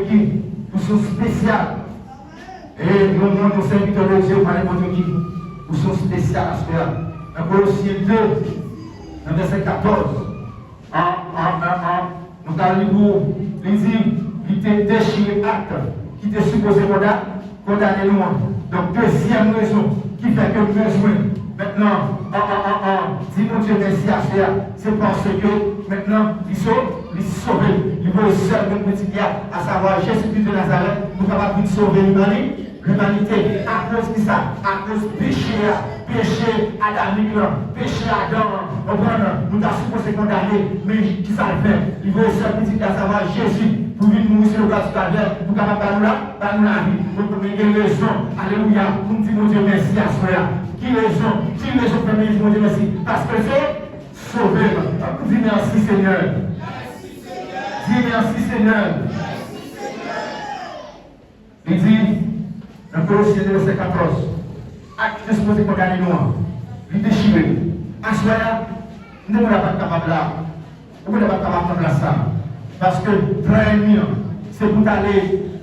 qui pour son spécial. Et nous avons nos serviteurs de Dieu, par les mots qui pour son spécial à ce faire. Dans Colossiens 2, dans verset 14, nous avons dit, il était déchiré acte qui était supposé condamner loin. Donc, deuxième raison qui fait que besoin, maintenant, si mon Dieu merci à faire, c'est parce que maintenant, il sauve. Il veut seul de petit gars, à savoir Jésus-Christ de Nazareth, nous sommes capables de sauver l'humanité. À cause de ça, à cause du péché adamique, péché Adam, nous sommes supposés condamner, mais qui ça le fait? Il veut seul petit gars, à savoir Jésus. Pour venir mourir sur le bras du calvaire, pour capable de la vie. Donc, vous avez raison. Alléluia. Pour me dire, mon Dieu, merci à cela. Qui raison pour me dire, mon Dieu, merci? Parce que c'est sauvé. Dis merci, Seigneur. Dis merci, Seigneur. Il dit, dans Colossiens 2, verset 14, acte disposé pour gagner nous. Il déchire. À cela, nous ne sommes pas capables là. Nous ne sommes pas capables de faire ça. Parce que premier, c'est pour aller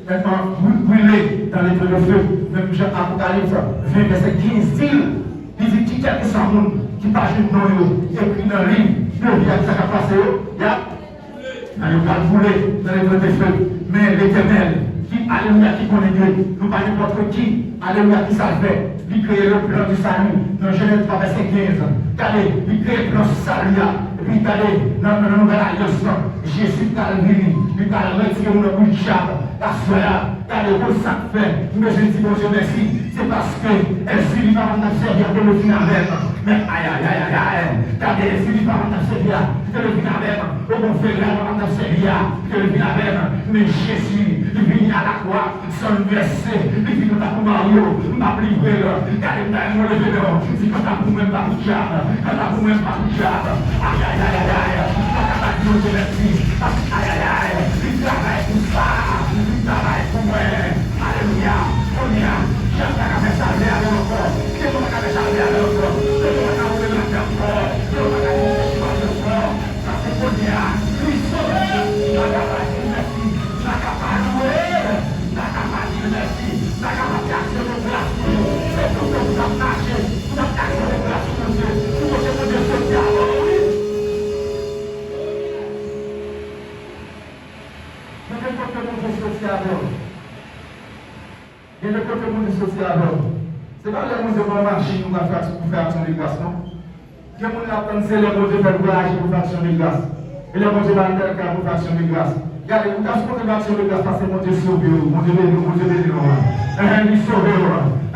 maintenant brûler dans les feux de feu. Même Jean Apocalypse 20, verset 15, il dit qui quelqu'un sans monde qui passe dans nous, écrit dans le livre, de vie avec ça qui a passé, il va brûler dans les feux de feu. Mais l'Éternel, qui, alléluia, qui connaît Dieu, nous pas n'importe qui, alléluia, qui savait, il crée le plan du salut, dans Genèse 3, verset 15. Regardez, il crée le plan du salut. Puis regardez, dans la nouvelle alliance, Jésus t'a venu, il t'a retiré mon bouche, la soeur, regardez, pour ça fait, mais je dis, mon Dieu, merci, c'est parce que elle va m'en servir de le final. Mais aïe, regardez, elle va m'en servir de le final. Au bon frère, elle va m'en servir de le final. Mais Jésus, il vient à la croix, sans verset, il vient dans ta Mario, m'a privé, regardez, moi le vélo, si quand t'as pour même pas de diable, quand t'as pour même pas de diable, aïe, Dieu te merci. Aïe, il travaille pour ça. Il travaille pour moi. Alléluia. Alléluia. J'aime la cabeça à l'autre. Je veux la cabeça à l'autre. Je veux la cabeça à l'autre. Je veux la cabeça à l'autre. Ça c'est pour dire. Christ la capacité de merci. La capacité. La capacité de merci. La capacité de grâce. C'est tout que vous avez marché. Vous avez marché de grâce pour Dieu. Vous avez fait de social. Il y a le côté monde social. Ce n'est pas le monde de bon marché pour faire action de grâce, non? Il y a le monde qui c'est le monde de faire voyage pour faire action de grâce. Et le monde de faire pour faire action de grâce. Regardez, vous avez fait action de grâce parce que mon Dieu sauve, mon Dieu béni, il sauve.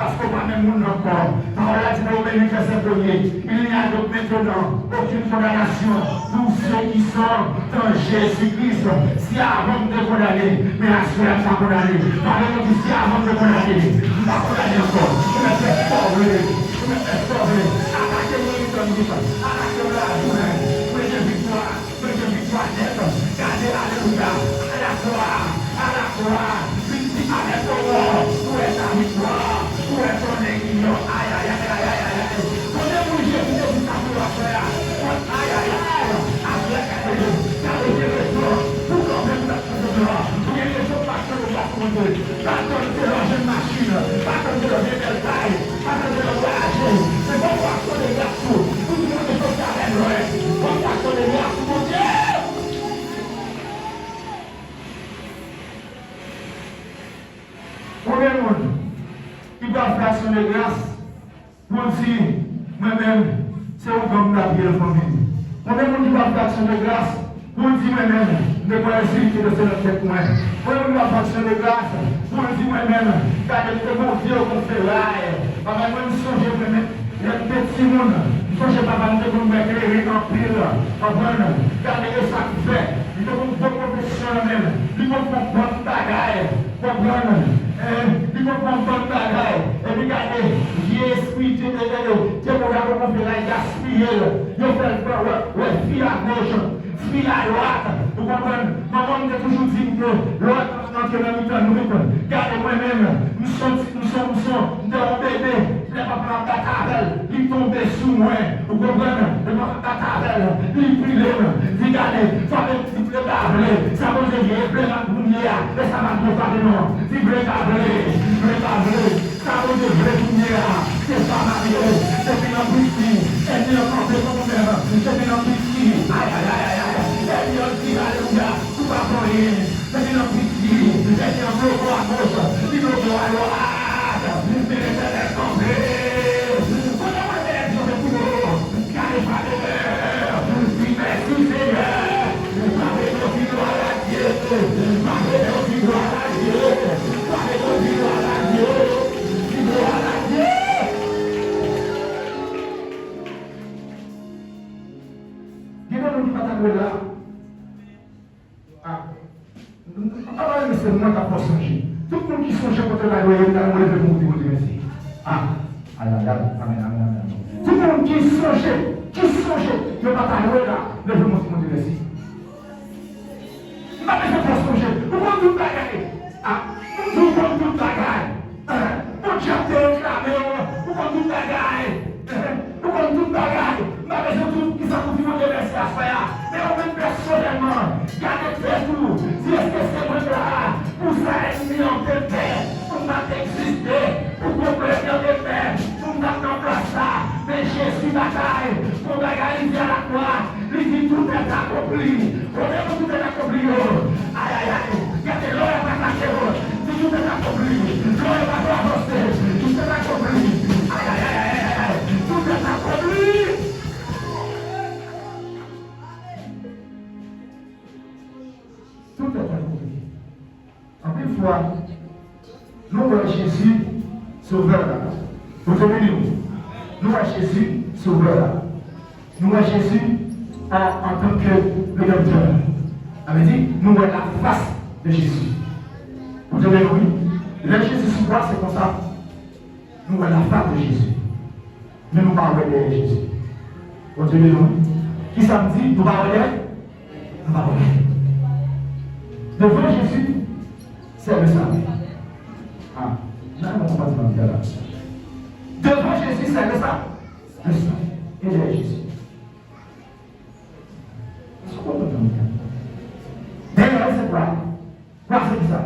Parce que moi-même, mon encore. Parole a dit dans le verset 1er, il n'y a donc maintenant aucune condamnation pour ceux qui sont dans Jésus-Christ. Si avant de condamner, mais la soeur n'est pas condamnée. Parlez-nous du si avant de condamner, je ne pas condamner encore. Je me fais sauver. Attaquez-moi une tonne de temps. Attaquez-moi la journée. Prenez victoire nette. Gardez alléluia. À la croix. Victime avec ton mort. Où est ta victoire? Où est ton aiguillon? Aïe. Prenez-vous Jésus de ta gloire, frère. Aïe. Après, gardez les raisons. Pour qu'on mette la gloire. Pour que les gens passent le bas pour Dieu. Pas comme de la machine. Pas comme de la vieille taille. Pas comme de la voyager. C'est bon pour acter les garçons. Tout le monde est au carré. Bon pour acter les garçons, mon Dieu. Premier monde, il doit faire action de grâce pour dire, moi-même, c'est où comme la vie de la famille. Premier monde qui doit faire action de grâce pour dire, moi-même, ne pas essayer de se faire tête moi. Premier monde qui doit faire action de grâce pour dire, moi-même, car il est bon Dieu qu'on fait là. Parce que moi, je songe moi-même, il y a des petits monde, je songe pas mal de monde m'éclairer en pile. Car il est satisfait. Il faut une bonne profession même. Il faut une bonne bagaille. Il faut une bonne bagaille. Et regardez, j'ai esprit de Dieu. Dieu m'a fait là, il a gaspillé. Il a fait le fil à gauche, fil à droite. Vous comprenez? Maman m'a toujours dit que l'autre, notre ami, nous regardez moi-même, nous sommes dans un bébé. les papas bataille, ils tombent sous moi, vous comprenez, les papas bataille, ils brûlent, ils gagnent, ça va être préparé, ça va être préparé, et ça va nous parler non, ils préparé, ça va être préparé, c'est ça marié, c'est bien en petit, c'est bien en santé comme même, c'est bien en petit, aïe aïe aïe aïe, c'est bien en petit, alléluia, tout va pour rien, c'est bien en petit, c'est bien en bloc à gauche, il bloque à droite, c'est l'éternel tombé, on a pas d'élection de tout le monde, car il va de l'air, il merci Seigneur, parlez nos victoires à Dieu, parlez nos victoires à Dieu, parlez nos victoires à Dieu, victoire à Dieu. Dis-moi nous qui va là. Ah. Alors, c'est moi qui a pas songé. Tout le monde qui songe contre la loi, il a un lever pour dire merci. Ah. Amen, amen. Tout le monde qui songe, il va pas la loi là, lever pour dire merci. Je ne vais pas songer. Pourquoi tout bagaille? Ah. Pourquoi tout bagaille? Mon Dieu te réclamé. Pourquoi tout bagaille? Pourquoi tout bagaille? Ma maison tout qui s'en fout de merci à faire. Mais on même personnellement, gardez tout. Si est-ce que c'est moi là, pour ça ennemi en paix, pour m'exister, pour comprendre les paix, pour mettre en place ça. Mais Jésus bataille, pour bagaille à la croix, il dit tout est accompli. Prenez tout est accompli. Aïe aïe aïe, regardez l'eau est attaqué. Si tout est accompli, l'eau est pas avancer, tout est accompli. Aïe aïe aïe aïe, tout est accompli. Tout est accompli. En une fois, nous voyons Jésus sauveur là. Vous comprenez nous? Nous voyons Jésus sauveur là. Nous voyons Jésus en tant que rédempteur. Ça veut dire, nous voyons la face de Jésus. Vous comprenez nous? Le Jésus sous croix, c'est comme ça. Nous voyons la face de Jésus. Mais nous ne parlons pas de Jésus. Vous comprenez nous? Qui ça me dit? Nous parlons de nous parlons de devant Jésus, c'est le salut. Ah, non, on va pas dire là. Devant Jésus, c'est le salut. Le salut. Et derrière Jésus. C'est quoi le nom? Derrière, c'est quoi? Quoi c'est ça?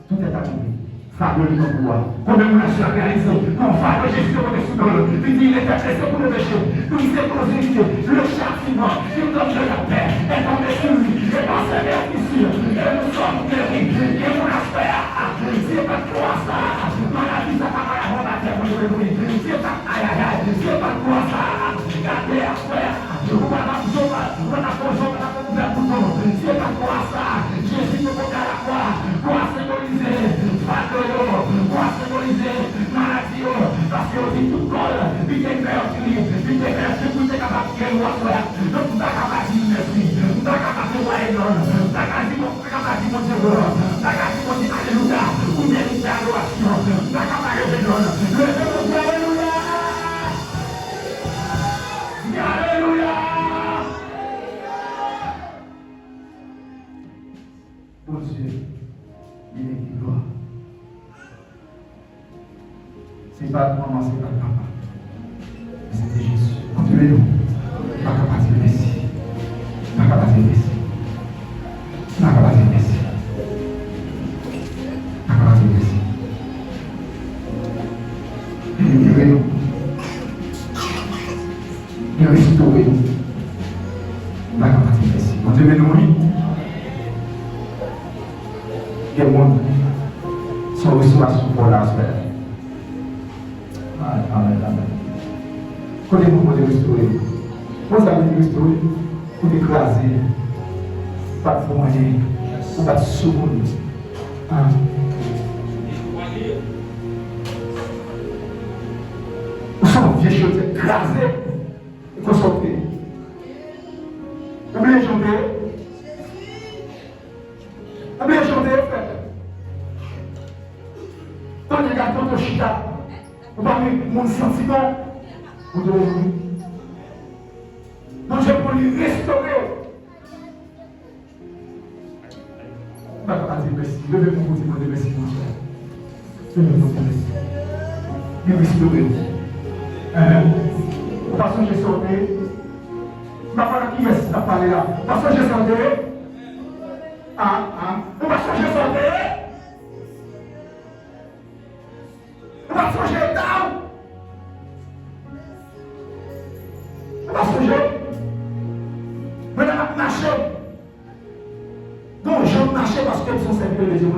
Tout est accompli. Fardeau du pouvoir. Combien on a réalisé? Non, fardeau Jésus de votre soudeur. Il dit, il est adressé pour le péché. Tout s'est causé. Le châtiment, il donne de la paix. Et tombé sur lui. Et dans sa mère ici. Et nous sommes guéris. Et mon affaire. C'est pas quoi ça? Maladie, ça va pas la rendre à terre. C'est pas aïe aïe aïe. C'est pas quoi ça? Gardez à faire. C'est pas quoi ça? Jésus ne peut pas la croix. Quoi symboliser? Quoi symboliser? Maladie. Parce que dit tout colle. Il est perdu. Il est perdu. Vous êtes capable de faire le faire. Donc vous êtes capable de dire merci. Vous êtes capable de voir les noms. Vous êtes capable de dire mon Dieu. Vous êtes capable de dire alléluia. Vous méritez l'adoration. Vous êtes capable de dire alléluia. Alléluia. Mon Dieu, il est qui gloire. C'est pas maman, c'est pas papa. C'était Jésus. Continuez-nous. Pas capable de merci. Pas capable de merci. Pas capable de merci. Pas capable de merci. Délivrez-nous. Et restaurez-nous. Pas capable de merci. Continuez-nous, oui. Et moi, son restauration pour la sphère. Amen, amen. Connaissez-vous pour restaurer? Vous allez restaurer pour écraser, pas de moyen, ou pas de seconde. Vous sommes vieux choses écrasés et concentrés. Oubliez de chanter. Oubliez de chanter, frère. Quand il y a tant de chita, vous parlez de mon sentiment, vous devez vous. Donc, je peux lui restaurer. Pas capable de dire merci. Levez-vous pour dire merci, mon frère. Levez-vous pour dire merci. Il restaurer. Parce que j'ai sauté. Parce que qui est-ce qui a parlé là? Parce que j'ai sauté. Parce que j'ai sauté. Parce que j'ai down. Parce que j'ai. Maintenant, marcher. Donc, je marchais parce que sont simples les yeux.